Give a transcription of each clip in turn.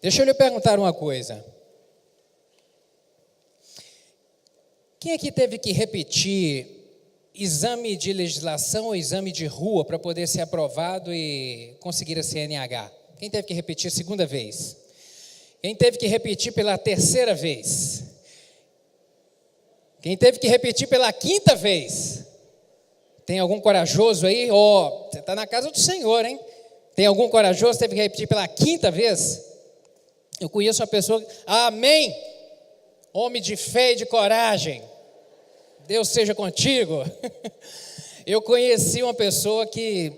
Deixa eu lhe perguntar uma coisa. Quem aqui teve que repetir exame de legislação ou exame de rua para poder ser aprovado e conseguir a CNH? Quem teve que repetir a segunda vez? Quem teve que repetir pela terceira vez? Quem teve que repetir pela quinta vez? Tem algum corajoso aí? Você está na casa do Senhor, hein? Tem algum corajoso que teve que repetir pela quinta vez? Eu conheço uma pessoa, amém, homem de fé e de coragem, Deus seja contigo. Eu conheci uma pessoa que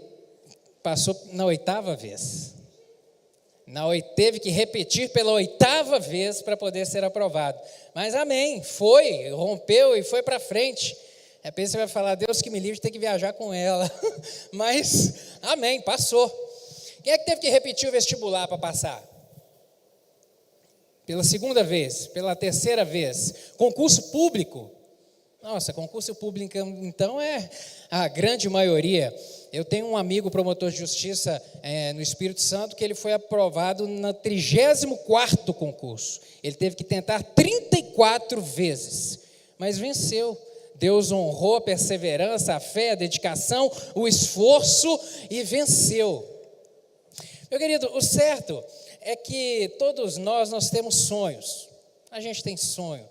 passou na 8ª vez, teve que repetir pela 8ª vez para poder ser aprovado, mas amém, foi, rompeu e foi para frente. Depois você vai falar, Deus que me livre de ter que viajar com ela, mas amém, passou. Quem é que teve que repetir o vestibular para passar? Pela segunda vez, pela terceira vez, concurso público. Nossa, concurso público então é a grande maioria. Eu tenho um amigo promotor de justiça no Espírito Santo que ele foi aprovado no 34º concurso. Ele teve que tentar 34 vezes, mas venceu. Deus honrou a perseverança, a fé, a dedicação, o esforço e venceu. Meu querido, o certo é que todos nós temos sonhos. A gente tem sonho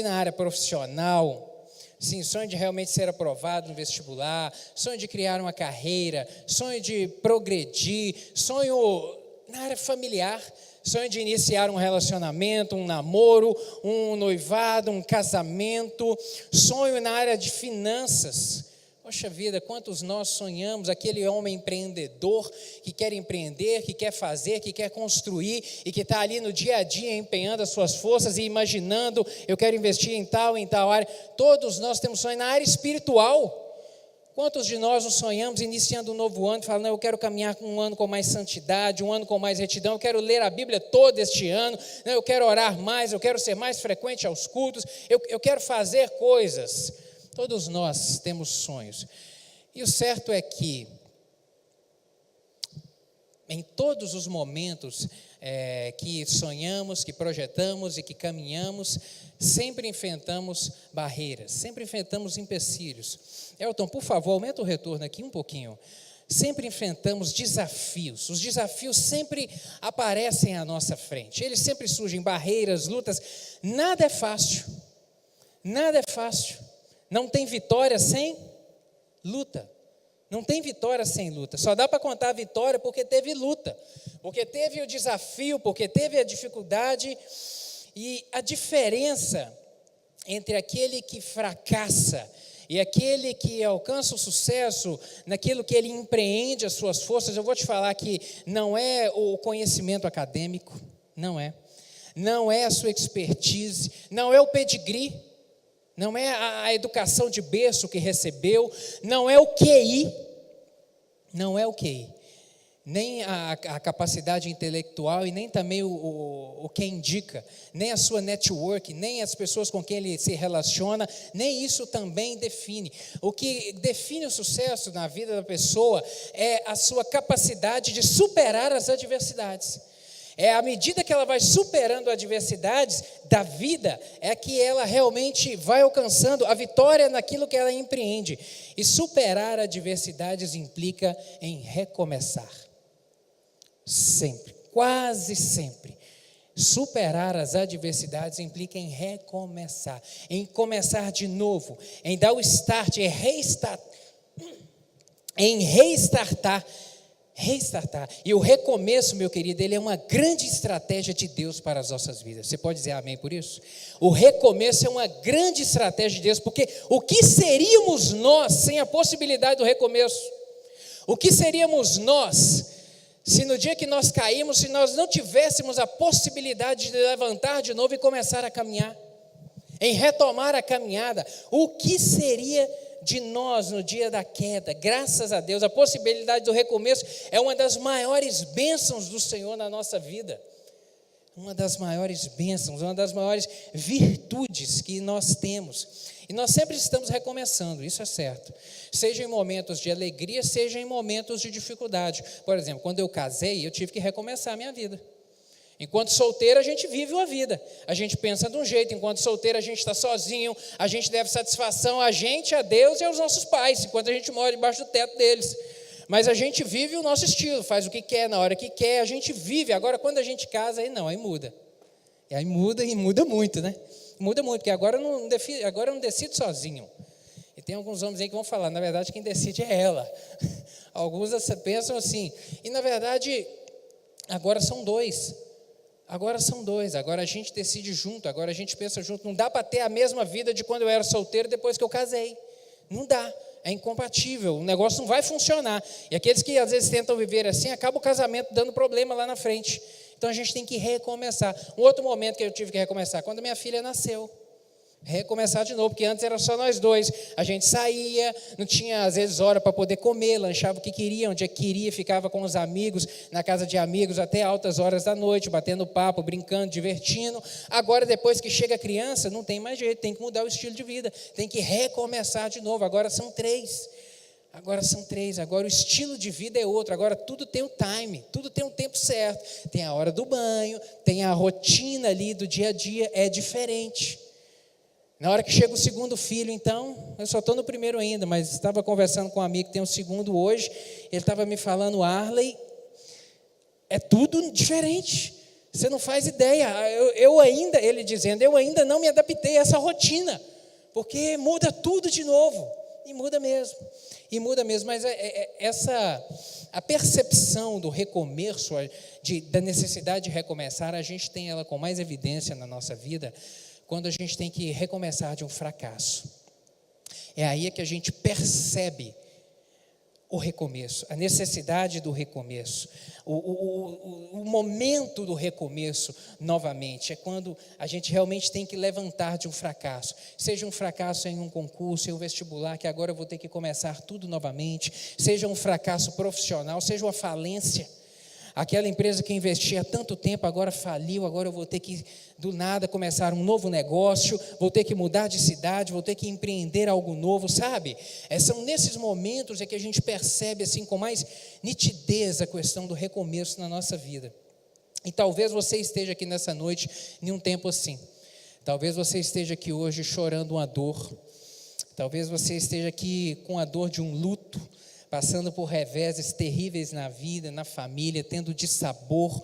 na área profissional, sim, sonho de realmente ser aprovado no vestibular, sonho de criar uma carreira, sonho de progredir, sonho na área familiar, sonho de iniciar um relacionamento, um namoro, um noivado, um casamento, sonho na área de finanças. Poxa vida, quantos nós sonhamos, aquele homem empreendedor que quer empreender, que quer fazer, que quer construir e que está ali no dia a dia empenhando as suas forças e imaginando, eu quero investir em tal área. Todos nós temos sonho na área espiritual. Quantos de nós nos sonhamos iniciando um novo ano e falando, eu quero caminhar um ano com mais santidade, um ano com mais retidão, eu quero ler a Bíblia todo este ano, eu quero orar mais, eu quero ser mais frequente aos cultos, eu quero fazer coisas. Todos nós temos sonhos. E o certo é que, em todos os momentos que sonhamos, que projetamos e que caminhamos, sempre enfrentamos barreiras, sempre enfrentamos empecilhos. Elton, por favor, aumenta o retorno aqui um pouquinho. Sempre enfrentamos desafios. Os desafios sempre aparecem à nossa frente. Eles sempre surgem, barreiras, lutas. Nada é fácil. Nada é fácil. Não tem vitória sem luta. Não tem vitória sem luta. Só dá para contar a vitória porque teve luta. Porque teve o desafio, porque teve a dificuldade. E a diferença entre aquele que fracassa e aquele que alcança o sucesso naquilo que ele empreende as suas forças, eu vou te falar que não é o conhecimento acadêmico, não é a sua expertise, não é o pedigree, não é a educação de berço que recebeu, não é o QI, nem a capacidade intelectual e nem também o que indica, nem a sua network, nem as pessoas com quem ele se relaciona, nem isso também define. O que define o sucesso na vida da pessoa é a sua capacidade de superar as adversidades. É à medida que ela vai superando adversidades da vida, é que ela realmente vai alcançando a vitória naquilo que ela empreende. E superar adversidades implica em recomeçar. Sempre, quase sempre. Superar as adversidades implica em recomeçar, em começar de novo, em dar o start, em restartar. E o recomeço, meu querido, ele é uma grande estratégia de Deus para as nossas vidas. Você pode dizer amém por isso? O recomeço é uma grande estratégia de Deus, porque o que seríamos nós sem a possibilidade do recomeço? O que seríamos nós se no dia que nós caímos, se nós não tivéssemos a possibilidade de levantar de novo e começar a caminhar, em retomar a caminhada? O que seria de nós no dia da queda? Graças a Deus, a possibilidade do recomeço é uma das maiores bênçãos do Senhor na nossa vida. Uma das maiores bênçãos, uma das maiores virtudes que nós temos. E nós sempre estamos recomeçando, isso é certo. Seja em momentos de alegria, seja em momentos de dificuldade. Por exemplo, quando eu casei, eu tive que recomeçar a minha vida. Enquanto solteiro, a gente vive uma vida. A gente pensa de um jeito. Enquanto solteiro, a gente está sozinho. A gente deve satisfação a gente, a Deus e aos nossos pais, enquanto a gente mora debaixo do teto deles. Mas a gente vive o nosso estilo, faz o que quer, na hora que quer. A gente vive. Agora, quando a gente casa, aí não, aí muda. E aí muda, e muda muito, né? Muda muito, porque agora eu não decido sozinho. E tem alguns homens aí que vão falar, na verdade, quem decide é ela. Alguns pensam assim. E, na verdade, agora são dois. Agora a gente decide junto, agora a gente pensa junto. Não dá para ter a mesma vida de quando eu era solteiro depois que eu casei. Não dá, é incompatível, o negócio não vai funcionar. E aqueles que às vezes tentam viver assim, acaba o casamento dando problema lá na frente. Então a gente tem que recomeçar. Um outro momento que eu tive que recomeçar, quando minha filha nasceu. Recomeçar de novo, porque antes era só nós dois. A gente saía, não tinha às vezes hora para poder comer, lanchava o que queria, onde queria, ficava com os amigos, na casa de amigos até altas horas da noite, batendo papo, brincando, divertindo. Agora, depois que chega a criança, não tem mais jeito, tem que mudar o estilo de vida, tem que recomeçar de novo. Agora são três, agora o estilo de vida é outro, agora tudo tem o time, tudo tem um tempo certo, tem a hora do banho, tem a rotina ali do dia a dia, é diferente. Na hora que chega o segundo filho, então, eu só estou no primeiro ainda, mas estava conversando com um amigo que tem um segundo hoje, ele estava me falando, Arley, é tudo diferente, você não faz ideia, ele dizendo, eu ainda não me adaptei a essa rotina, porque muda tudo de novo, e muda mesmo, mas a percepção do recomeço, da necessidade de recomeçar, a gente tem ela com mais evidência na nossa vida, quando a gente tem que recomeçar de um fracasso. É aí que a gente percebe o recomeço, a necessidade do recomeço, o momento do recomeço novamente, é quando a gente realmente tem que levantar de um fracasso, seja um fracasso em um concurso, em um vestibular, que agora eu vou ter que começar tudo novamente, seja um fracasso profissional, seja uma falência. Aquela empresa que investia há tanto tempo, agora faliu, agora eu vou ter que, do nada, começar um novo negócio, vou ter que mudar de cidade, vou ter que empreender algo novo, sabe? São nesses momentos que a gente percebe assim, com mais nitidez a questão do recomeço na nossa vida. E talvez você esteja aqui nessa noite em um tempo assim. Talvez você esteja aqui hoje chorando uma dor. Talvez você esteja aqui com a dor de um luto, passando por reveses terríveis na vida, na família, tendo dissabor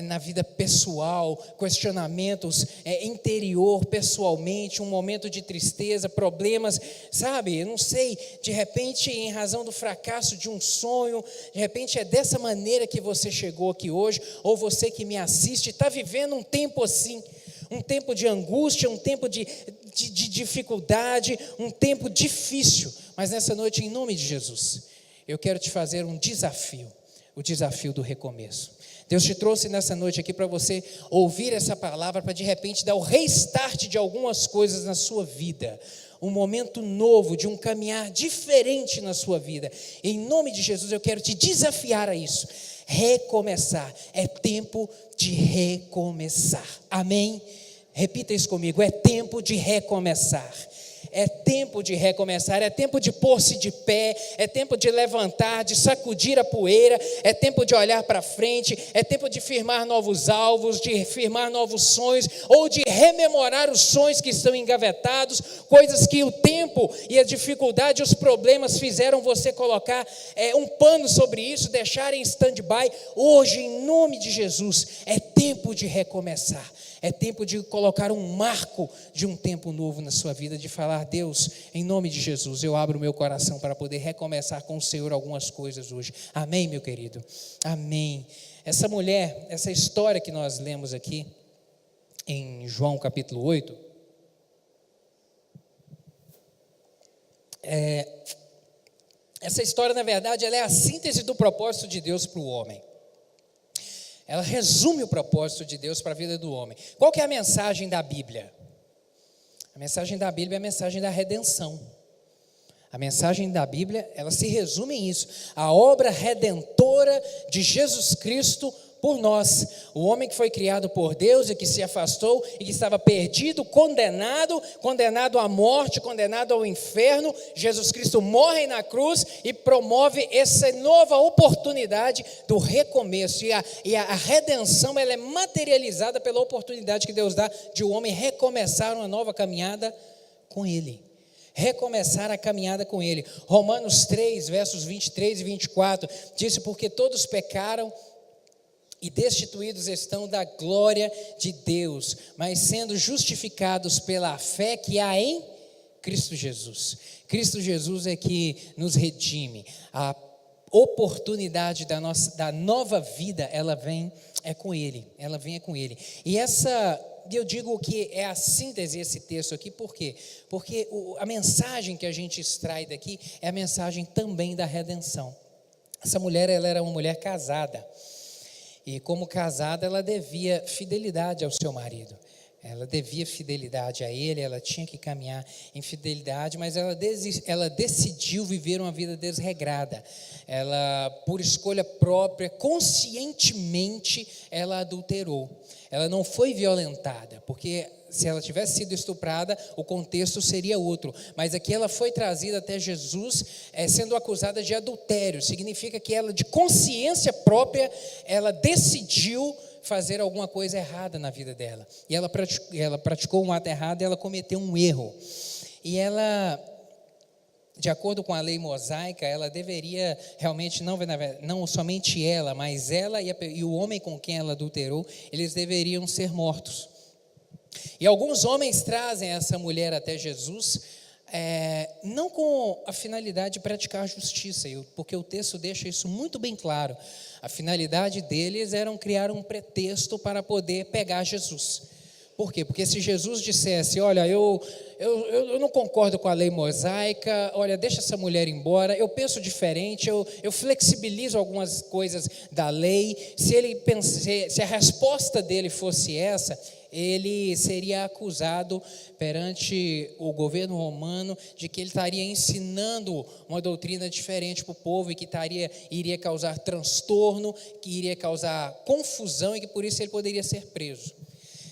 na vida pessoal, questionamentos interior, pessoalmente, um momento de tristeza, problemas, sabe, eu não sei, de repente em razão do fracasso de um sonho, de repente é dessa maneira que você chegou aqui hoje, ou você que me assiste, está vivendo um tempo assim, um tempo de angústia, um tempo de dificuldade, um tempo difícil, mas nessa noite, em nome de Jesus, eu quero te fazer um desafio, o desafio do recomeço. Deus te trouxe nessa noite aqui para você ouvir essa palavra, para de repente dar o restart de algumas coisas na sua vida, um momento novo, de um caminhar diferente na sua vida. Em nome de Jesus, eu quero te desafiar a isso, recomeçar, é tempo de recomeçar, amém? Repita isso comigo, é tempo de recomeçar. É tempo de recomeçar, é tempo de pôr-se de pé, é tempo de levantar, de sacudir a poeira, é tempo de olhar para frente, é tempo de firmar novos alvos, de firmar novos sonhos, ou de rememorar os sonhos que estão engavetados, coisas que o tempo e a dificuldade, os problemas fizeram você colocar um pano sobre isso, deixar em stand-by. Hoje, em nome de Jesus, é tempo de recomeçar. É tempo de colocar um marco de um tempo novo na sua vida, de falar, Deus, em nome de Jesus, eu abro o meu coração para poder recomeçar com o Senhor algumas coisas hoje. Amém, meu querido? Amém. Essa mulher, essa história que nós lemos aqui, em João capítulo 8, essa história, na verdade, ela é a síntese do propósito de Deus para o homem. Ela resume o propósito de Deus para a vida do homem. Qual que é a mensagem da Bíblia? A mensagem da Bíblia é a mensagem da redenção. A mensagem da Bíblia, ela se resume em isso. A obra redentora de Jesus Cristo por nós. O homem que foi criado por Deus e que se afastou e que estava perdido, condenado à morte, condenado ao inferno. Jesus Cristo morre na cruz e promove essa nova oportunidade do recomeço. E a redenção, ela é materializada pela oportunidade que Deus dá de o homem recomeçar uma nova caminhada com Ele. Recomeçar a caminhada com Ele. Romanos 3, versos 23 e 24, diz: porque todos pecaram e destituídos estão da glória de Deus, mas sendo justificados pela fé que há em Cristo Jesus. Cristo Jesus é que nos redime. A oportunidade da nova vida, ela vem com Ele. E eu digo que é a síntese desse texto aqui, por quê? Porque a mensagem que a gente extrai daqui é a mensagem também da redenção. Essa mulher, ela era uma mulher casada, e como casada, ela devia fidelidade ao seu marido. Ela devia fidelidade a ele, ela tinha que caminhar em fidelidade, mas ela decidiu viver uma vida desregrada. Ela, por escolha própria, conscientemente, ela adulterou. Ela não foi violentada, porque se ela tivesse sido estuprada, o contexto seria outro. Mas aqui ela foi trazida até Jesus, sendo acusada de adultério. Significa que ela, de consciência própria, ela decidiu fazer alguma coisa errada na vida dela. E ela praticou um ato errado e ela cometeu um erro. E ela, de acordo com a lei mosaica, ela deveria realmente, não somente ela, mas ela e o homem com quem ela adulterou, eles deveriam ser mortos. E alguns homens trazem essa mulher até Jesus, não com a finalidade de praticar justiça, porque o texto deixa isso muito bem claro. A finalidade deles era criar um pretexto para poder pegar Jesus. Por quê? Porque se Jesus dissesse: olha, eu não concordo com a lei mosaica, olha, deixa essa mulher embora, eu penso diferente, eu flexibilizo algumas coisas da lei. Se a resposta dele fosse essa, ele seria acusado perante o governo romano de que ele estaria ensinando uma doutrina diferente para o povo e que iria causar transtorno, que iria causar confusão e que por isso ele poderia ser preso.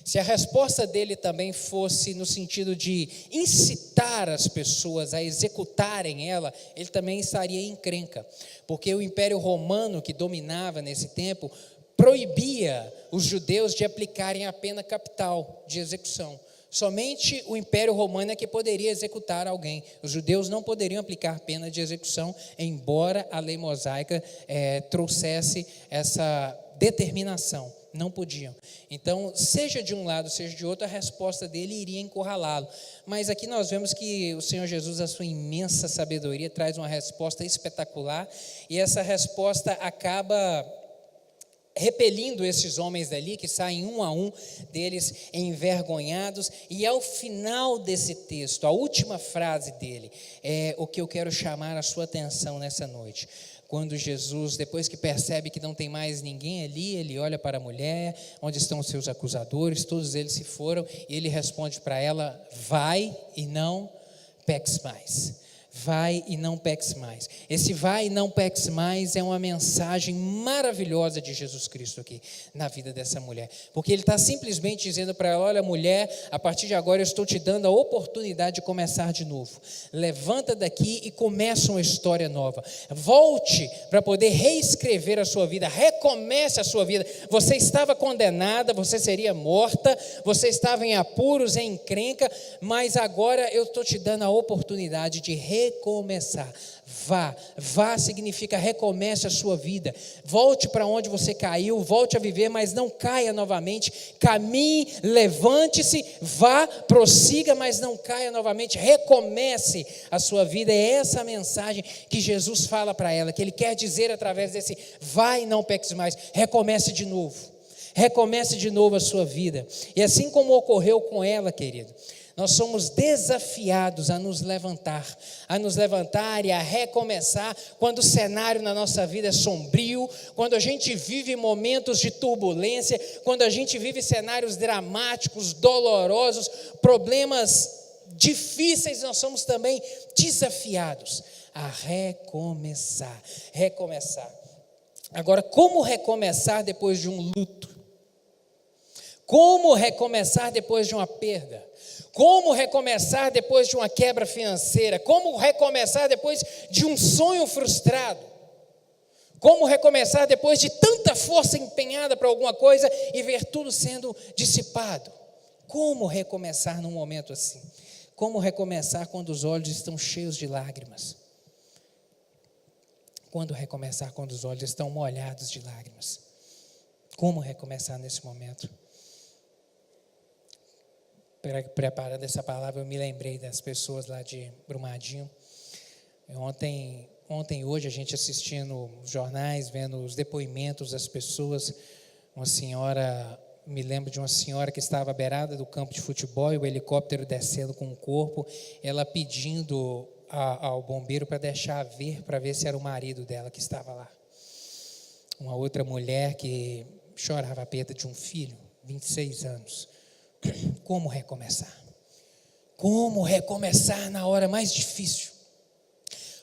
Se a resposta dele também fosse no sentido de incitar as pessoas a executarem ela, ele também estaria em encrenca, porque o Império Romano, que dominava nesse tempo, proibia os judeus de aplicarem a pena capital de execução. Somente o Império Romano é que poderia executar alguém. Os judeus não poderiam aplicar pena de execução, embora a lei mosaica trouxesse essa determinação. Não podiam. Então, seja de um lado, seja de outro, a resposta dele iria encurralá-lo. Mas aqui nós vemos que o Senhor Jesus, a sua imensa sabedoria, traz uma resposta espetacular, e essa resposta acaba repelindo esses homens dali, que saem um a um deles envergonhados. E ao final desse texto, a última frase dele, é o que eu quero chamar a sua atenção nessa noite. Quando Jesus, depois que percebe que não tem mais ninguém ali, ele olha para a mulher: onde estão os seus acusadores? Todos eles se foram. E ele responde para ela: vai e não peques mais. Vai e não peques mais. Esse vai e não peques mais é uma mensagem maravilhosa de Jesus Cristo aqui na vida dessa mulher, porque ele está simplesmente dizendo para ela: olha, mulher, a partir de agora eu estou te dando a oportunidade de começar de novo. Levanta daqui e começa uma história nova. Volte para poder reescrever a sua vida, recomece a sua vida. Você estava condenada, você seria morta, você estava em apuros, em encrenca, mas agora eu estou te dando a oportunidade de recomeçar. Vá significa recomece a sua vida, volte para onde você caiu, volte a viver, mas não caia novamente. Caminhe, levante-se, vá, prossiga, mas não caia novamente. Recomece a sua vida. É essa a mensagem que Jesus fala para ela, que ele quer dizer através desse vai e não peques mais. Recomece de novo a sua vida. E assim como ocorreu com ela, querido, nós somos desafiados a nos levantar e a recomeçar quando o cenário na nossa vida é sombrio, quando a gente vive momentos de turbulência, quando a gente vive cenários dramáticos, dolorosos, problemas difíceis. Nós somos também desafiados a recomeçar. Agora, como recomeçar depois de um luto? Como recomeçar depois de uma perda? Como recomeçar depois de uma quebra financeira? Como recomeçar depois de um sonho frustrado? Como recomeçar depois de tanta força empenhada para alguma coisa e ver tudo sendo dissipado? Como recomeçar num momento assim? Como recomeçar quando os olhos estão cheios de lágrimas? Quando recomeçar quando os olhos estão molhados de lágrimas? Como recomeçar nesse momento? Preparando essa palavra, eu me lembrei das pessoas lá de Brumadinho. Ontem e hoje, a gente assistindo os jornais, vendo os depoimentos das pessoas. Me lembro de uma senhora que estava à beirada do campo de futebol e o helicóptero descendo com o corpo, ela pedindo ao bombeiro para deixar ver, para ver se era o marido dela que estava lá. Uma outra mulher que chorava a perda de um filho, 26 anos. Como recomeçar? Como recomeçar na hora mais difícil?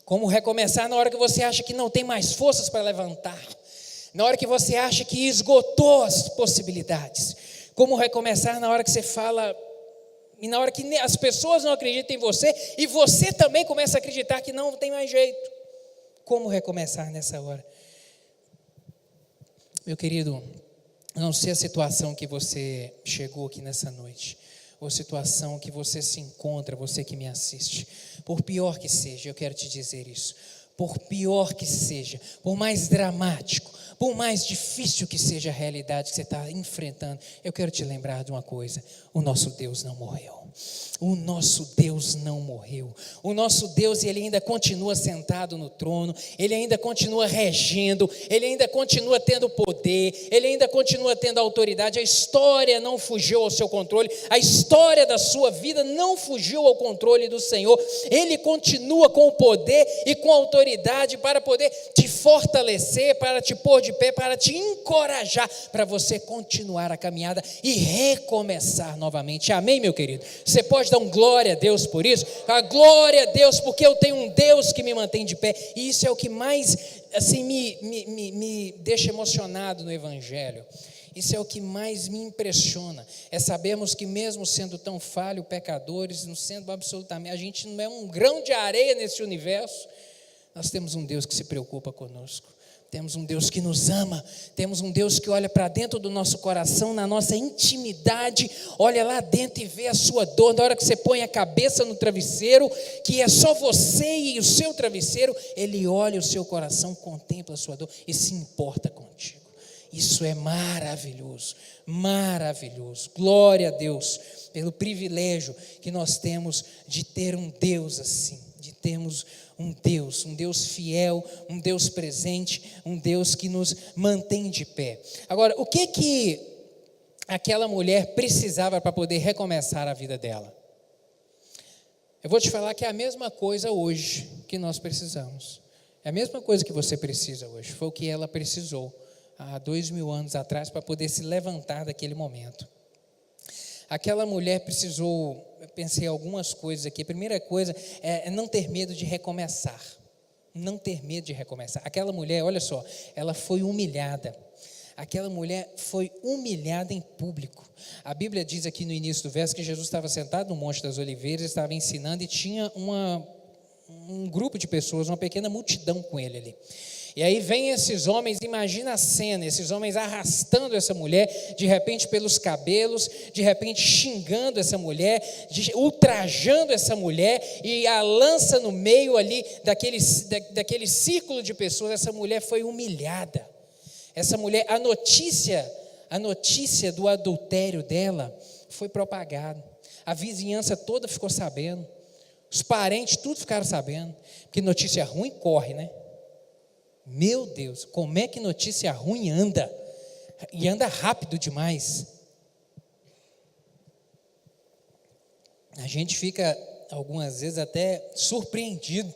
Como recomeçar na hora que você acha que não tem mais forças para levantar? Na hora que você acha que esgotou as possibilidades? Como recomeçar na hora que você fala, e na hora que as pessoas não acreditam em você, e você também começa a acreditar que não tem mais jeito? Como recomeçar nessa hora? Meu querido, eu não sei a situação que você chegou aqui nessa noite, ou situação que você se encontra, você que me assiste. Por pior que seja, eu quero te dizer isso. Por pior que seja, por mais dramático, por mais difícil que seja a realidade que você está enfrentando, eu quero te lembrar de uma coisa: o nosso Deus não morreu. O nosso Deus não morreu. O nosso Deus, Ele ainda continua sentado no trono, Ele ainda continua regendo, Ele ainda continua tendo poder, Ele ainda continua tendo autoridade. A história não fugiu ao seu controle, a história da sua vida não fugiu ao controle do Senhor. Ele continua com o poder e com a autoridade para poder te fortalecer, para te pôr de pé, para te encorajar, para você continuar a caminhada e recomeçar novamente. Amém, meu querido? Você pode dar um glória a Deus por isso? A glória a Deus, porque eu tenho um Deus que me mantém de pé. E isso é o que mais assim, me deixa emocionado no Evangelho. Isso é o que mais me impressiona, é sabermos que mesmo sendo tão falhos, pecadores, não sendo absolutamente, a gente não é um grão de areia nesse universo, nós temos um Deus que se preocupa conosco. Temos um Deus que nos ama, temos um Deus que olha para dentro do nosso coração, na nossa intimidade, olha lá dentro e vê a sua dor. Na hora que você põe a cabeça no travesseiro, que é só você e o seu travesseiro, Ele olha o seu coração, contempla a sua dor e se importa contigo. Isso é maravilhoso, maravilhoso. Glória a Deus pelo privilégio que nós temos de ter um Deus assim, de termos um Deus fiel, um Deus presente, um Deus que nos mantém de pé. Agora, o que aquela mulher precisava para poder recomeçar a vida dela? Eu vou te falar que é a mesma coisa hoje que nós precisamos. É a mesma coisa que você precisa hoje. Foi o que ela precisou há 2000 anos atrás para poder se levantar daquele momento. Aquela mulher precisou, eu pensei algumas coisas aqui. A primeira coisa é não ter medo de recomeçar. Não ter medo de recomeçar. Aquela mulher, olha só, ela foi humilhada. Aquela mulher foi humilhada em público. A Bíblia diz aqui no início do verso que Jesus estava sentado no Monte das Oliveiras, estava ensinando e tinha um grupo de pessoas, uma pequena multidão com ele ali. E aí vem esses homens, imagina a cena, esses homens arrastando essa mulher, de repente pelos cabelos, de repente xingando essa mulher, ultrajando essa mulher, e a lança no meio ali daquele círculo de pessoas. Essa mulher foi humilhada. Essa mulher, a notícia do adultério dela foi propagada. A vizinhança toda ficou sabendo, os parentes tudo ficaram sabendo, porque notícia ruim corre, né? Meu Deus, como é que notícia ruim anda? E anda rápido demais. A gente fica, algumas vezes, até surpreendido.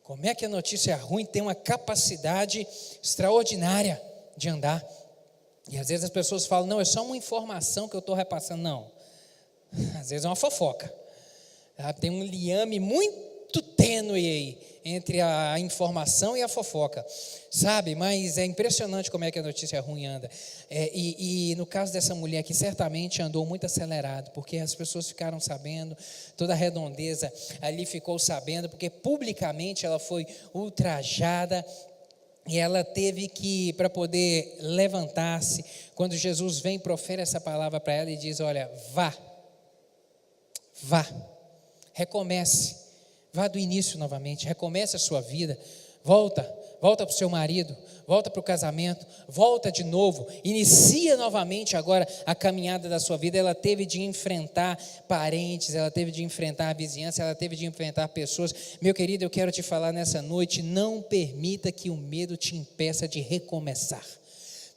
Como é que a notícia ruim tem uma capacidade extraordinária de andar? E às vezes as pessoas falam, não, é só uma informação que eu estou repassando. Não, às vezes é uma fofoca. Ela tem um liame muito tenso tênue aí entre a informação e a fofoca, sabe? Mas é impressionante como é que a notícia ruim anda. E no caso dessa mulher aqui, certamente andou muito acelerado, porque as pessoas ficaram sabendo, toda a redondeza ali ficou sabendo, porque publicamente ela foi ultrajada. E ela teve que, para poder levantar-se, quando Jesus vem e profere essa palavra para ela e diz: olha, vá, recomece, vá do início novamente, recomece a sua vida, volta para o seu marido, volta para o casamento, volta de novo, inicia novamente agora a caminhada da sua vida. Ela teve de enfrentar parentes, ela teve de enfrentar a vizinhança, ela teve de enfrentar pessoas. Meu querido, eu quero te falar nessa noite: não permita que o medo te impeça de recomeçar.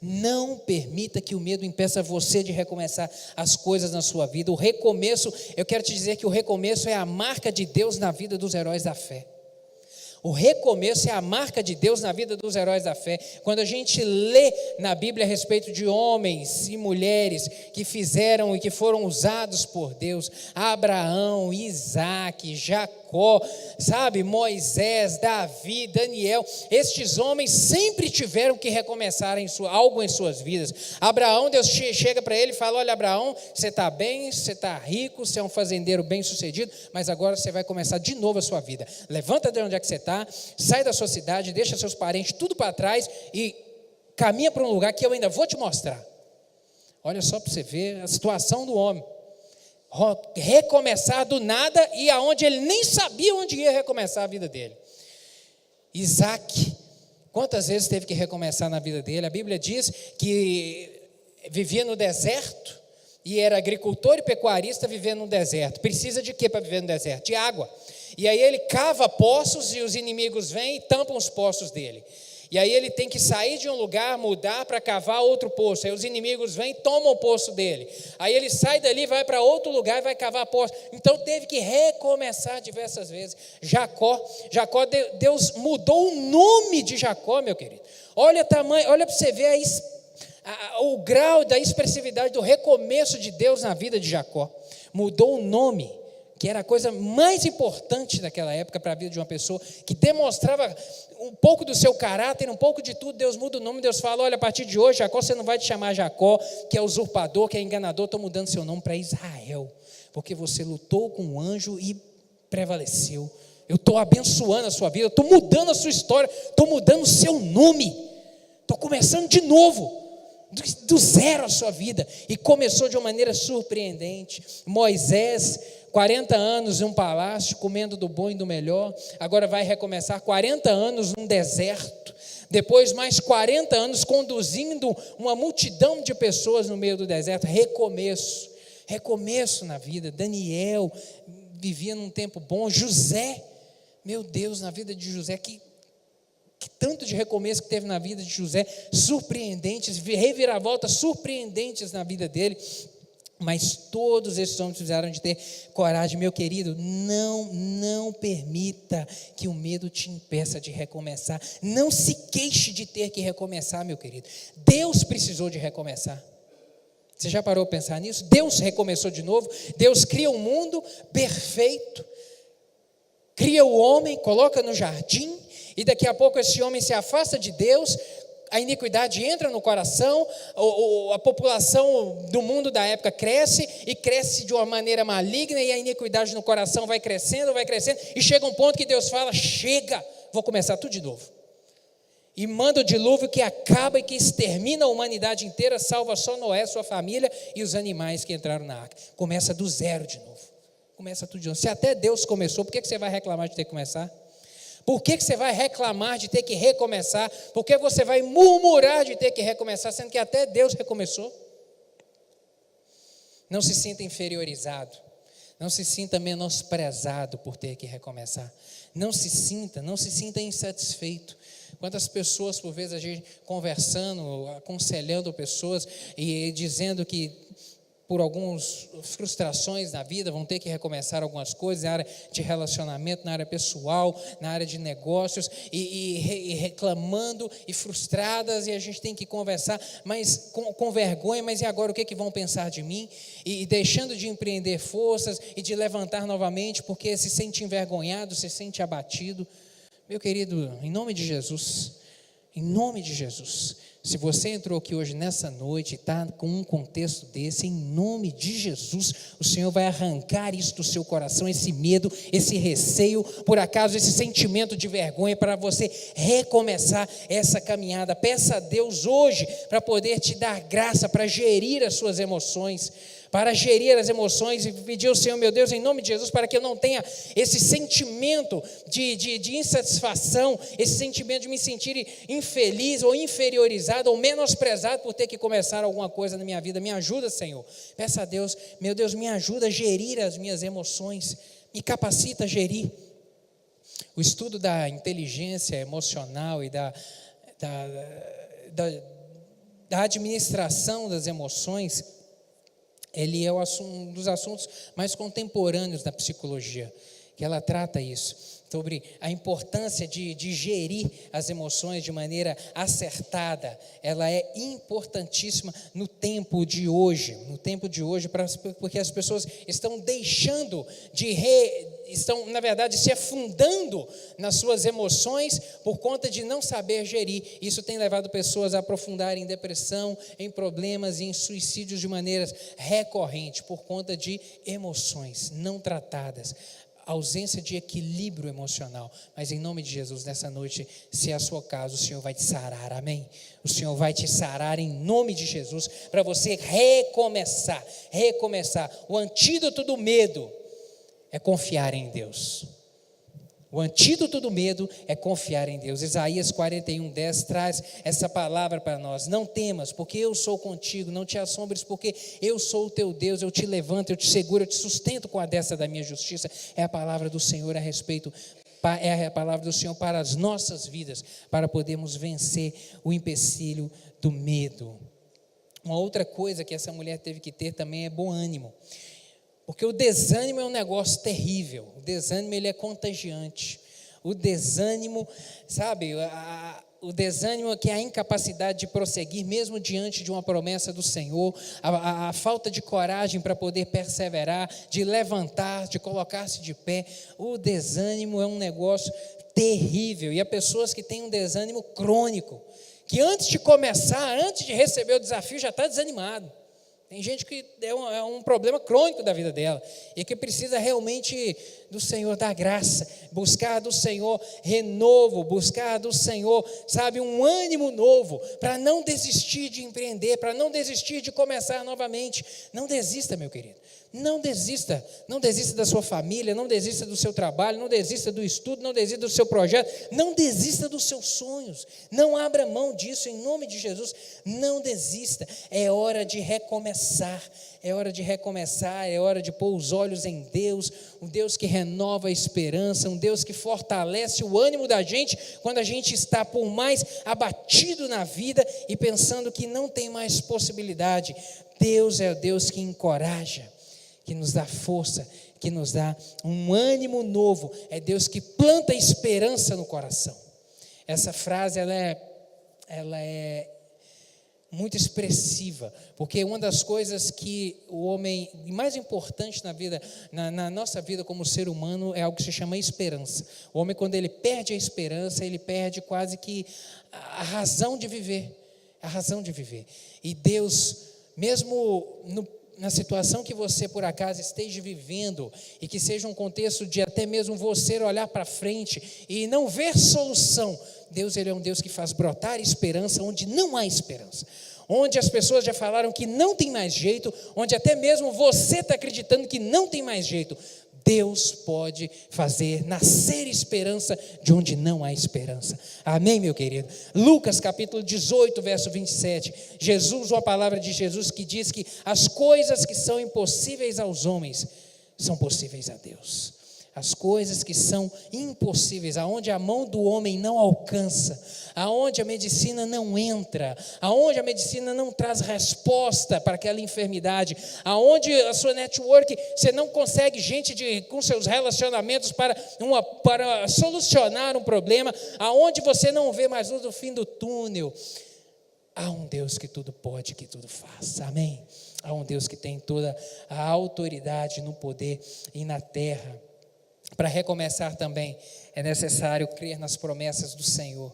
Não permita que o medo impeça você de recomeçar as coisas na sua vida. O recomeço, eu quero te dizer que o recomeço é a marca de Deus na vida dos heróis da fé. O recomeço é a marca de Deus na vida dos heróis da fé. Quando a gente lê na Bíblia a respeito de homens e mulheres que fizeram e que foram usados por Deus, Abraão, Isaac, Jacó, sabe, Moisés, Davi, Daniel, estes homens sempre tiveram que recomeçar algo em suas vidas. Abraão, Deus chega para ele e fala: olha, Abraão, você está bem, você está rico, você é um fazendeiro bem sucedido, mas agora você vai começar de novo a sua vida. Levanta de onde é que você está, sai da sua cidade, deixa seus parentes tudo para trás e caminha para um lugar que eu ainda vou te mostrar. Olha só para você ver a situação do homem. Recomeçar do nada e aonde ele nem sabia onde ia recomeçar a vida dele. Isaac, quantas vezes teve que recomeçar na vida dele? A Bíblia diz que vivia no deserto e era agricultor e pecuarista vivendo no deserto. Precisa de quê para viver no deserto? De água. E aí ele cava poços e os inimigos vêm e tampam os poços dele. E aí ele tem que sair de um lugar, mudar para cavar outro poço. Aí os inimigos vêm e tomam o poço dele. Aí ele sai dali, vai para outro lugar e vai cavar poço. Então teve que recomeçar diversas vezes. Jacó, Deus mudou o nome de Jacó, meu querido. Olha para você ver o grau da expressividade do recomeço de Deus na vida de Jacó. Mudou o nome, que era a coisa mais importante naquela época para a vida de uma pessoa, que demonstrava um pouco do seu caráter, um pouco de tudo. Deus muda o nome, Deus fala: olha, a partir de hoje, Jacó, você não vai te chamar Jacó, que é usurpador, que é enganador, estou mudando seu nome para Israel, porque você lutou com um anjo e prevaleceu. Eu estou abençoando a sua vida, estou mudando a sua história, estou mudando o seu nome, estou começando de novo, do zero a sua vida. E começou de uma maneira surpreendente. Moisés, 40 anos em um palácio, comendo do bom e do melhor, agora vai recomeçar 40 anos num deserto, depois mais 40 anos conduzindo uma multidão de pessoas no meio do deserto. Recomeço na vida. Daniel vivia num tempo bom. José, meu Deus, na vida de José, que tanto de recomeço que teve na vida de José, surpreendentes, reviravoltas surpreendentes na vida dele. Mas todos esses homens precisaram de ter coragem. Meu querido, não permita que o medo te impeça de recomeçar. Não se queixe de ter que recomeçar, meu querido. Deus precisou de recomeçar. Você já parou para pensar nisso? Deus recomeçou de novo. Deus cria um mundo perfeito, cria o homem, coloca no jardim, e daqui a pouco esse homem se afasta de Deus. A iniquidade entra no coração, a população do mundo da época cresce, e cresce de uma maneira maligna, e a iniquidade no coração vai crescendo, e chega um ponto que Deus fala: chega, vou começar tudo de novo. E manda o dilúvio que acaba e que extermina a humanidade inteira, salva só Noé, sua família e os animais que entraram na arca. Começa do zero de novo, começa tudo de novo. Se até Deus começou, por que você vai reclamar de ter que começar? Por que você vai reclamar de ter que recomeçar? Por que você vai murmurar de ter que recomeçar, sendo que até Deus recomeçou? Não se sinta inferiorizado, não se sinta menosprezado por ter que recomeçar. Não se sinta insatisfeito. Quantas pessoas, por vezes, a gente conversando, aconselhando pessoas e dizendo que por algumas frustrações na vida, vão ter que recomeçar algumas coisas na área de relacionamento, na área pessoal, na área de negócios, e reclamando e frustradas, e a gente tem que conversar, mas com vergonha, mas e agora o que vão pensar de mim? E deixando de empreender forças e de levantar novamente, porque se sente envergonhado, se sente abatido. Meu querido, em nome de Jesus, se você entrou aqui hoje nessa noite e está com um contexto desse, em nome de Jesus, o Senhor vai arrancar isso do seu coração, esse medo, esse receio, por acaso esse sentimento de vergonha, para você recomeçar essa caminhada. Peça a Deus hoje para poder te dar graça para gerir as suas emoções, e pedir ao Senhor, meu Deus, em nome de Jesus, para que eu não tenha esse sentimento de insatisfação, esse sentimento de me sentir infeliz ou inferiorizado ou menosprezado por ter que começar alguma coisa na minha vida. Me ajuda, Senhor. Peça a Deus, meu Deus, me ajuda a gerir as minhas emoções, me capacita a gerir. O estudo da inteligência emocional e da administração das emoções, ele é um dos assuntos mais contemporâneos da psicologia, que ela trata isso, sobre a importância de gerir as emoções de maneira acertada. Ela é importantíssima no tempo de hoje, porque as pessoas estão deixando estão, na verdade, se afundando nas suas emoções por conta de não saber gerir. Isso tem levado pessoas a aprofundarem em depressão, em problemas e em suicídios de maneiras recorrentes, por conta de emoções não tratadas, ausência de equilíbrio emocional. Mas em nome de Jesus, nessa noite, se é o seu caso, o Senhor vai te sarar, amém? O Senhor vai te sarar em nome de Jesus, para você recomeçar. O antídoto do medo é confiar em Deus. O antídoto do medo é confiar em Deus. Isaías 41:10 traz essa palavra para nós. Não temas, porque eu sou contigo. Não te assombres, porque eu sou o teu Deus. Eu te levanto, eu te seguro, eu te sustento com a destra da minha justiça. É a palavra do Senhor a respeito, é a palavra do Senhor para as nossas vidas, para podermos vencer o empecilho do medo. Uma outra coisa que essa mulher teve que ter também é bom ânimo. Porque o desânimo é um negócio terrível. O desânimo, ele é contagiante. O desânimo, sabe, o desânimo que é a incapacidade de prosseguir, mesmo diante de uma promessa do Senhor, a falta de coragem para poder perseverar, de levantar, de colocar-se de pé. O desânimo é um negócio terrível. E há pessoas que têm um desânimo crônico, que antes de começar, antes de receber o desafio, já está desanimado. Tem gente que é um problema crônico da vida dela e que precisa realmente do Senhor dar graça, buscar do Senhor renovo, buscar do Senhor, sabe, um ânimo novo, para não desistir de empreender, para não desistir de começar novamente. Não desista, meu querido. Não desista da sua família, não desista do seu trabalho, não desista do estudo, não desista do seu projeto, não desista dos seus sonhos, não abra mão disso em nome de Jesus, não desista. É hora de recomeçar, é hora de pôr os olhos em Deus, um Deus que renova a esperança, um Deus que fortalece o ânimo da gente quando a gente está por mais abatido na vida e pensando que não tem mais possibilidade. Deus é o Deus que encoraja, que nos dá força, que nos dá um ânimo novo. É Deus que planta esperança no coração. Essa frase ela é muito expressiva, porque uma das coisas que o homem mais importante na vida, na nossa vida como ser humano, é algo que se chama esperança. O homem, quando ele perde a esperança, ele perde quase que a razão de viver, E Deus, mesmo na situação que você por acaso esteja vivendo, e que seja um contexto de até mesmo você olhar para frente e não ver solução, Deus, ele é um Deus que faz brotar esperança onde não há esperança, onde as pessoas já falaram que não tem mais jeito, onde até mesmo você está acreditando que não tem mais jeito. Deus pode fazer nascer esperança de onde não há esperança. Amém, meu querido? Lucas capítulo 18, verso 27. Uma palavra de Jesus que diz que as coisas que são impossíveis aos homens são possíveis a Deus. As coisas que são impossíveis, aonde a mão do homem não alcança, aonde a medicina não entra, aonde a medicina não traz resposta para aquela enfermidade, aonde a sua network, você não consegue gente com seus relacionamentos para solucionar um problema, aonde você não vê mais luz no fim do túnel. Há um Deus que tudo pode, que tudo faz, amém? Há um Deus que tem toda a autoridade no poder e na terra. Para recomeçar também, é necessário crer nas promessas do Senhor,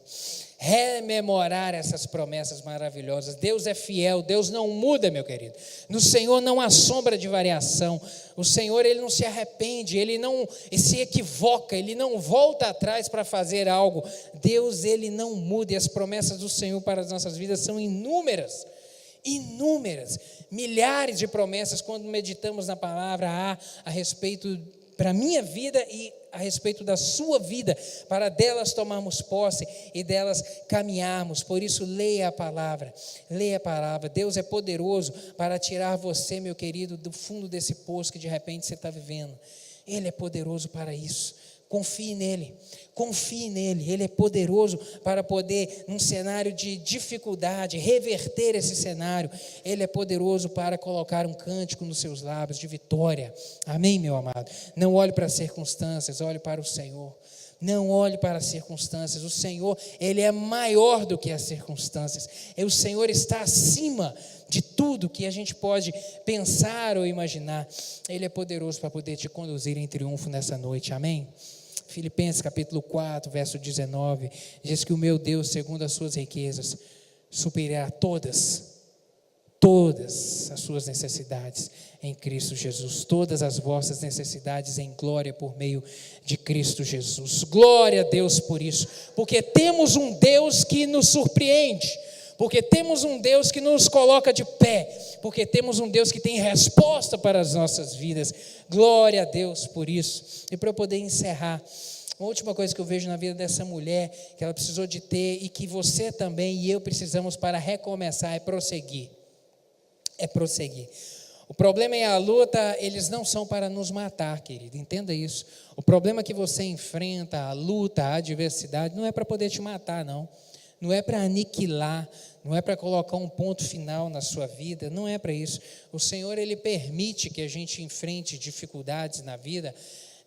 rememorar essas promessas maravilhosas. Deus é fiel, Deus não muda, meu querido. No Senhor não há sombra de variação. O Senhor, Ele não se arrepende, Ele não se equivoca, Ele não volta atrás para fazer algo. Deus, Ele não muda, e as promessas do Senhor para as nossas vidas são inúmeras. Inúmeras, milhares de promessas quando meditamos na palavra a respeito para a minha vida e a respeito da sua vida, para delas tomarmos posse e delas caminharmos. Por isso, leia a palavra, leia a palavra. Deus é poderoso para tirar você, meu querido, do fundo desse poço que de repente você está vivendo. Ele é poderoso para isso. Confie nele, Ele é poderoso para poder, num cenário de dificuldade, reverter esse cenário. Ele é poderoso para colocar um cântico nos seus lábios de vitória, amém, meu amado? Não olhe para as circunstâncias, olhe para o Senhor. Não olhe para as circunstâncias, o Senhor, Ele é maior do que as circunstâncias, o Senhor está acima de tudo que a gente pode pensar ou imaginar. Ele é poderoso para poder te conduzir em triunfo nessa noite, amém? Filipenses capítulo 4, verso 19, diz que o meu Deus, segundo as suas riquezas, suprirá todas as suas necessidades em Cristo Jesus, todas as vossas necessidades em glória por meio de Cristo Jesus. Glória a Deus por isso, porque temos um Deus que nos surpreende, porque temos um Deus que nos coloca de pé, porque temos um Deus que tem resposta para as nossas vidas. Glória a Deus por isso. E para eu poder encerrar, uma última coisa que eu vejo na vida dessa mulher, que ela precisou de ter, e que você também e eu precisamos para recomeçar, é prosseguir. O problema e a luta, eles não são para nos matar, querido, entenda isso. O problema que você enfrenta, a luta, a adversidade, não é para poder te matar, não. Não é para aniquilar, não é para colocar um ponto final na sua vida, não é para isso. O Senhor, Ele permite que a gente enfrente dificuldades na vida,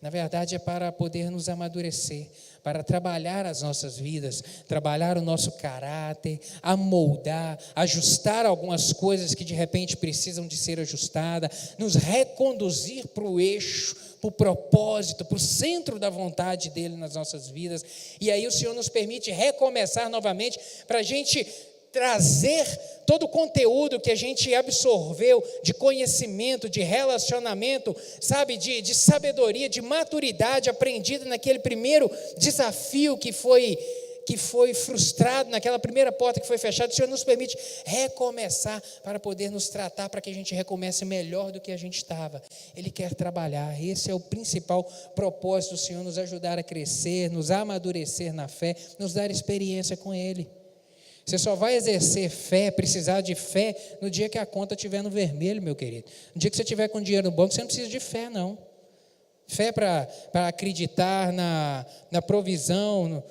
na verdade é para poder nos amadurecer, para trabalhar as nossas vidas, trabalhar o nosso caráter, amoldar, ajustar algumas coisas que de repente precisam de ser ajustadas, nos reconduzir para o eixo, para o propósito, para o centro da vontade dEle nas nossas vidas. E aí o Senhor nos permite recomeçar novamente, para a gente trazer todo o conteúdo que a gente absorveu de conhecimento, de relacionamento, sabe, de sabedoria, de maturidade aprendida naquele primeiro desafio que foi frustrado, naquela primeira porta que foi fechada. O Senhor nos permite recomeçar para poder nos tratar, para que a gente recomece melhor do que a gente estava. Ele quer trabalhar, esse é o principal propósito do Senhor, nos ajudar a crescer, nos amadurecer na fé, nos dar experiência com Ele. Você só vai exercer fé, precisar de fé, no dia que a conta estiver no vermelho, meu querido. No dia que você estiver com dinheiro no banco, você não precisa de fé, não. Fé para acreditar na provisão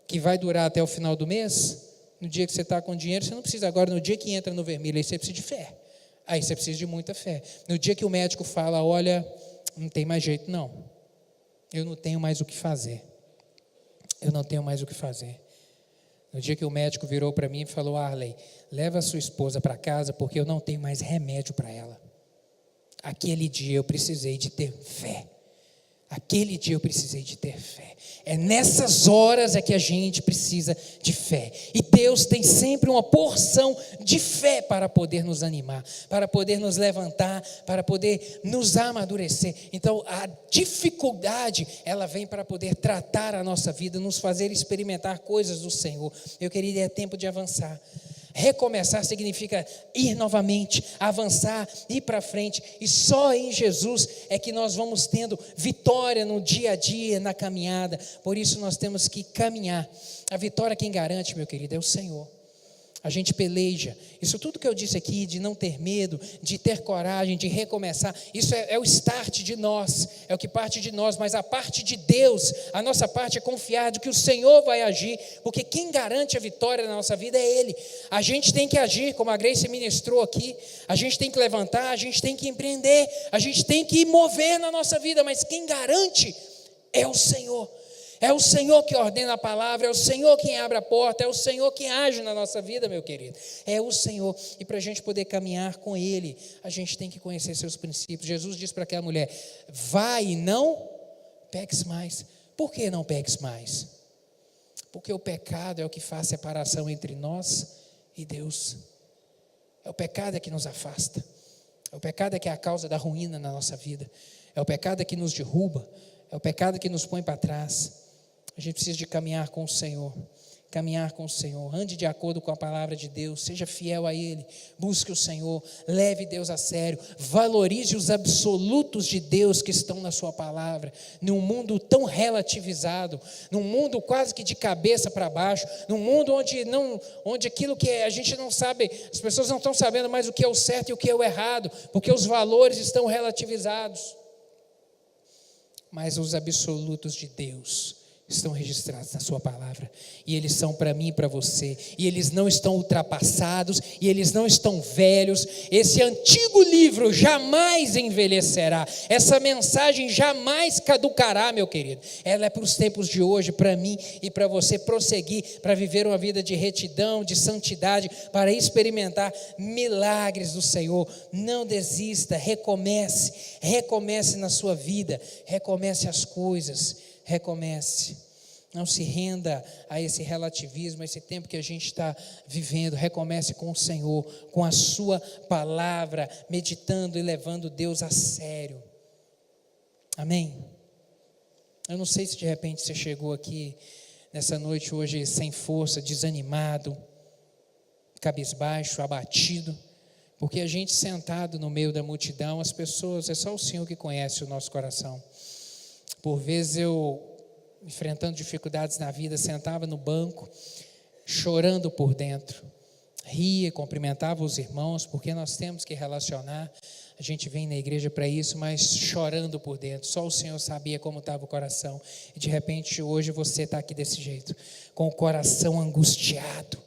que vai durar até o final do mês. No dia que você está com dinheiro, você não precisa. Agora, no dia que entra no vermelho, aí você precisa de fé. Aí você precisa de muita fé. No dia que o médico fala, olha, não tem mais jeito, não. Eu não tenho mais o que fazer. No dia que o médico virou para mim e falou, Arley, leva a sua esposa para casa, porque eu não tenho mais remédio para ela. Aquele dia eu precisei de ter fé. É nessas horas é que a gente precisa de fé. E Deus tem sempre uma porção de fé para poder nos animar, para poder nos levantar, para poder nos amadurecer. Então a dificuldade, ela vem para poder tratar a nossa vida, nos fazer experimentar coisas do Senhor. Meu querido, é tempo de avançar. Recomeçar significa ir novamente, avançar, ir para frente, e só em Jesus é que nós vamos tendo vitória no dia a dia, na caminhada. Por isso nós temos que caminhar. A vitória quem garante, meu querido, é o Senhor. A gente peleja. Isso tudo que eu disse aqui, de não ter medo, de ter coragem, de recomeçar, isso é o start de nós, é o que parte de nós, mas a parte de Deus, a nossa parte é confiar de que o Senhor vai agir, porque quem garante a vitória na nossa vida é Ele. A gente tem que agir, como a Grace ministrou aqui, a gente tem que levantar, a gente tem que empreender, a gente tem que mover na nossa vida, mas quem garante é o Senhor. É o Senhor que ordena a palavra, é o Senhor quem abre a porta, é o Senhor quem age na nossa vida, meu querido. É o Senhor. E para a gente poder caminhar com Ele, a gente tem que conhecer seus princípios. Jesus disse para aquela mulher: vai e não peques mais. Por que não peques mais? Porque o pecado é o que faz separação entre nós e Deus. É o pecado que nos afasta. É o pecado que é a causa da ruína na nossa vida. É o pecado que nos derruba. É o pecado que nos põe para trás. A gente precisa de caminhar com o Senhor, ande de acordo com a palavra de Deus, seja fiel a Ele, busque o Senhor, leve Deus a sério, valorize os absolutos de Deus que estão na sua palavra, num mundo tão relativizado, num mundo quase que de cabeça para baixo, num mundo onde aquilo que a gente não sabe, as pessoas não estão sabendo mais o que é o certo e o que é o errado, porque os valores estão relativizados, mas os absolutos de Deus estão registrados na sua palavra, e eles são para mim e para você, e eles não estão ultrapassados, e eles não estão velhos. Esse antigo livro jamais envelhecerá, essa mensagem jamais caducará, meu querido. Ela é para os tempos de hoje, para mim e para você prosseguir, para viver uma vida de retidão, de santidade, para experimentar milagres do Senhor. Não desista, recomece na sua vida, recomece as coisas, recomece, não se renda a esse relativismo, a esse tempo que a gente está vivendo. Recomece com o Senhor, com a sua palavra, meditando e levando Deus a sério. Amém? Eu não sei se de repente você chegou aqui nessa noite hoje sem força, desanimado, cabisbaixo, abatido, porque a gente sentado no meio da multidão, as pessoas, é só o Senhor que conhece o nosso coração. Por vezes eu, enfrentando dificuldades na vida, sentava no banco, chorando por dentro, ria, cumprimentava os irmãos, porque nós temos que relacionar, a gente vem na igreja para isso, mas chorando por dentro. Só o Senhor sabia como estava o coração, e de repente hoje você está aqui desse jeito, com o coração angustiado,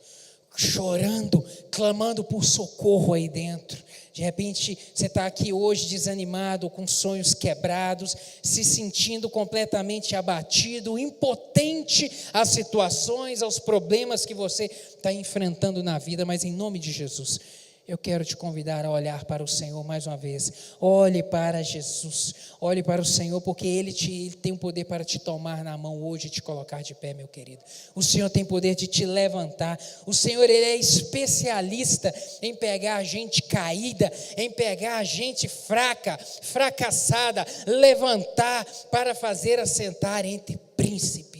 chorando, clamando por socorro aí dentro. De repente você está aqui hoje desanimado, com sonhos quebrados, se sentindo completamente abatido, impotente às situações, aos problemas que você está enfrentando na vida. Mas em nome de Jesus, eu quero te convidar a olhar para o Senhor mais uma vez. Olhe para Jesus, olhe para o Senhor, porque Ele tem o poder para te tomar na mão hoje e te colocar de pé, meu querido. O Senhor tem poder de te levantar. O Senhor, Ele é especialista em pegar a gente caída, em pegar a gente fraca, fracassada, levantar para fazer assentar entre príncipes.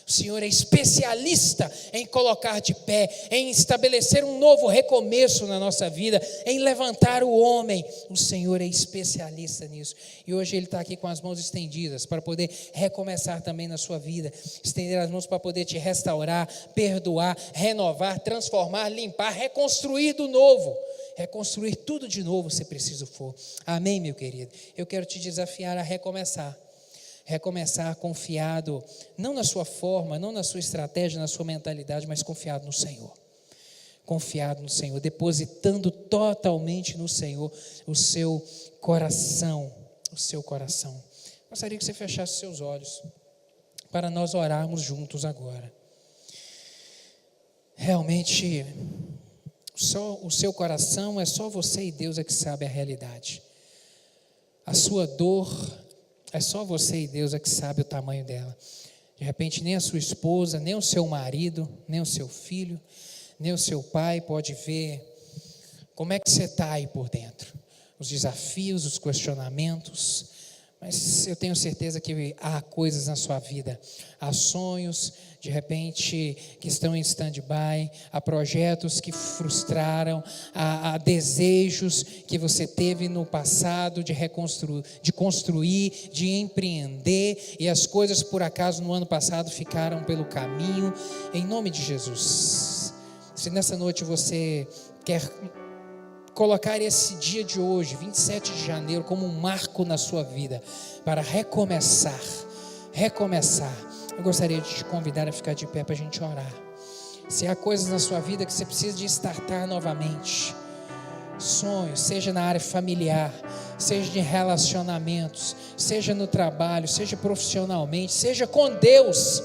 O Senhor é especialista em colocar de pé, em estabelecer um novo recomeço na nossa vida, em levantar o homem. O Senhor é especialista nisso, e hoje Ele está aqui com as mãos estendidas para poder recomeçar também na sua vida, estender as mãos para poder te restaurar, perdoar, renovar, transformar, limpar, reconstruir do novo, reconstruir tudo de novo se preciso for. Amém, meu querido? Eu quero te desafiar a recomeçar confiado, não na sua forma, não na sua estratégia, na sua mentalidade, mas confiado no Senhor, depositando totalmente no Senhor o seu coração. Gostaria que você fechasse seus olhos, para nós orarmos juntos agora. Realmente, só o seu coração, é só você e Deus é que sabe a realidade. A sua dor, é só você e Deus é que sabe o tamanho dela. De repente nem a sua esposa, nem o seu marido, nem o seu filho, nem o seu pai pode ver como é que você está aí por dentro. Os desafios, os questionamentos, mas eu tenho certeza que há coisas na sua vida, há sonhos, de repente, que estão em stand-by, há projetos que frustraram, há desejos que você teve no passado de reconstruir, de construir, de empreender, e as coisas por acaso no ano passado ficaram pelo caminho. Em nome de Jesus, Se nessa noite você quer colocar esse dia de hoje, 27 de janeiro, como um marco na sua vida, para recomeçar, eu gostaria de te convidar a ficar de pé para a gente orar. Se há coisas na sua vida que você precisa de startar novamente, sonhos, seja na área familiar, seja de relacionamentos, seja no trabalho, seja profissionalmente, seja com Deus,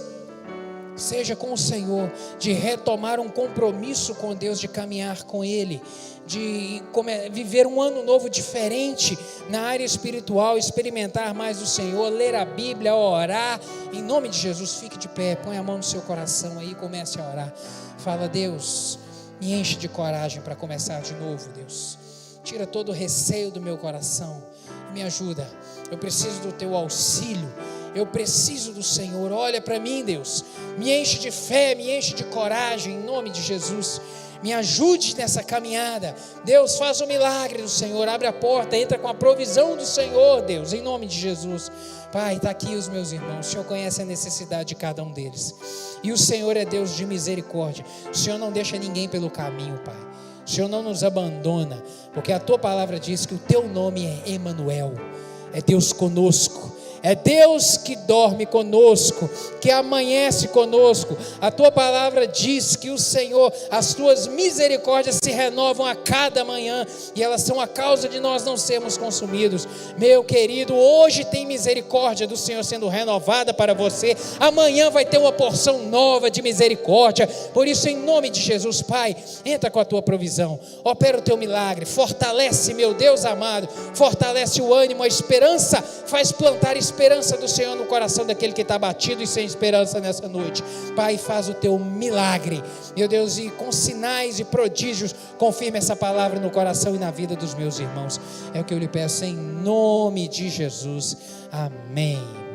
seja com o Senhor, de retomar um compromisso com Deus, de caminhar com Ele, de viver um ano novo diferente na área espiritual, experimentar mais o Senhor, ler a Bíblia, orar, em nome de Jesus. Fique de pé, põe a mão no seu coração aí e comece a orar. Fala: Deus, me enche de coragem para começar de novo, Deus. Tira todo o receio do meu coração e me ajuda. Eu preciso do teu auxílio. Eu preciso do Senhor. Olha para mim, Deus. Me enche de fé, me enche de coragem, em nome de Jesus. Me ajude nessa caminhada. Deus, faz o milagre do Senhor. Abre a porta, entra com a provisão do Senhor, Deus, em nome de Jesus. Pai, está aqui os meus irmãos. O Senhor conhece a necessidade de cada um deles. E o Senhor é Deus de misericórdia. O Senhor não deixa ninguém pelo caminho, Pai. O Senhor não nos abandona, porque a tua palavra diz que o teu nome é Emanuel. É Deus conosco. É Deus que dorme conosco, que amanhece conosco. A tua palavra diz que o Senhor, as tuas misericórdias se renovam a cada manhã, e elas são a causa de nós não sermos consumidos. Meu querido, hoje tem misericórdia do Senhor sendo renovada para você. Amanhã vai ter uma porção nova de misericórdia. Por isso, em nome de Jesus, Pai, entra com a tua provisão, opera o teu milagre, fortalece, meu Deus amado, fortalece o ânimo, a esperança, faz plantar esperança do Senhor no coração daquele que está batido e sem esperança nessa noite. Pai, faz o teu milagre, meu Deus, e com sinais e prodígios, confirma essa palavra no coração e na vida dos meus irmãos. É o que eu lhe peço em nome de Jesus. Amém.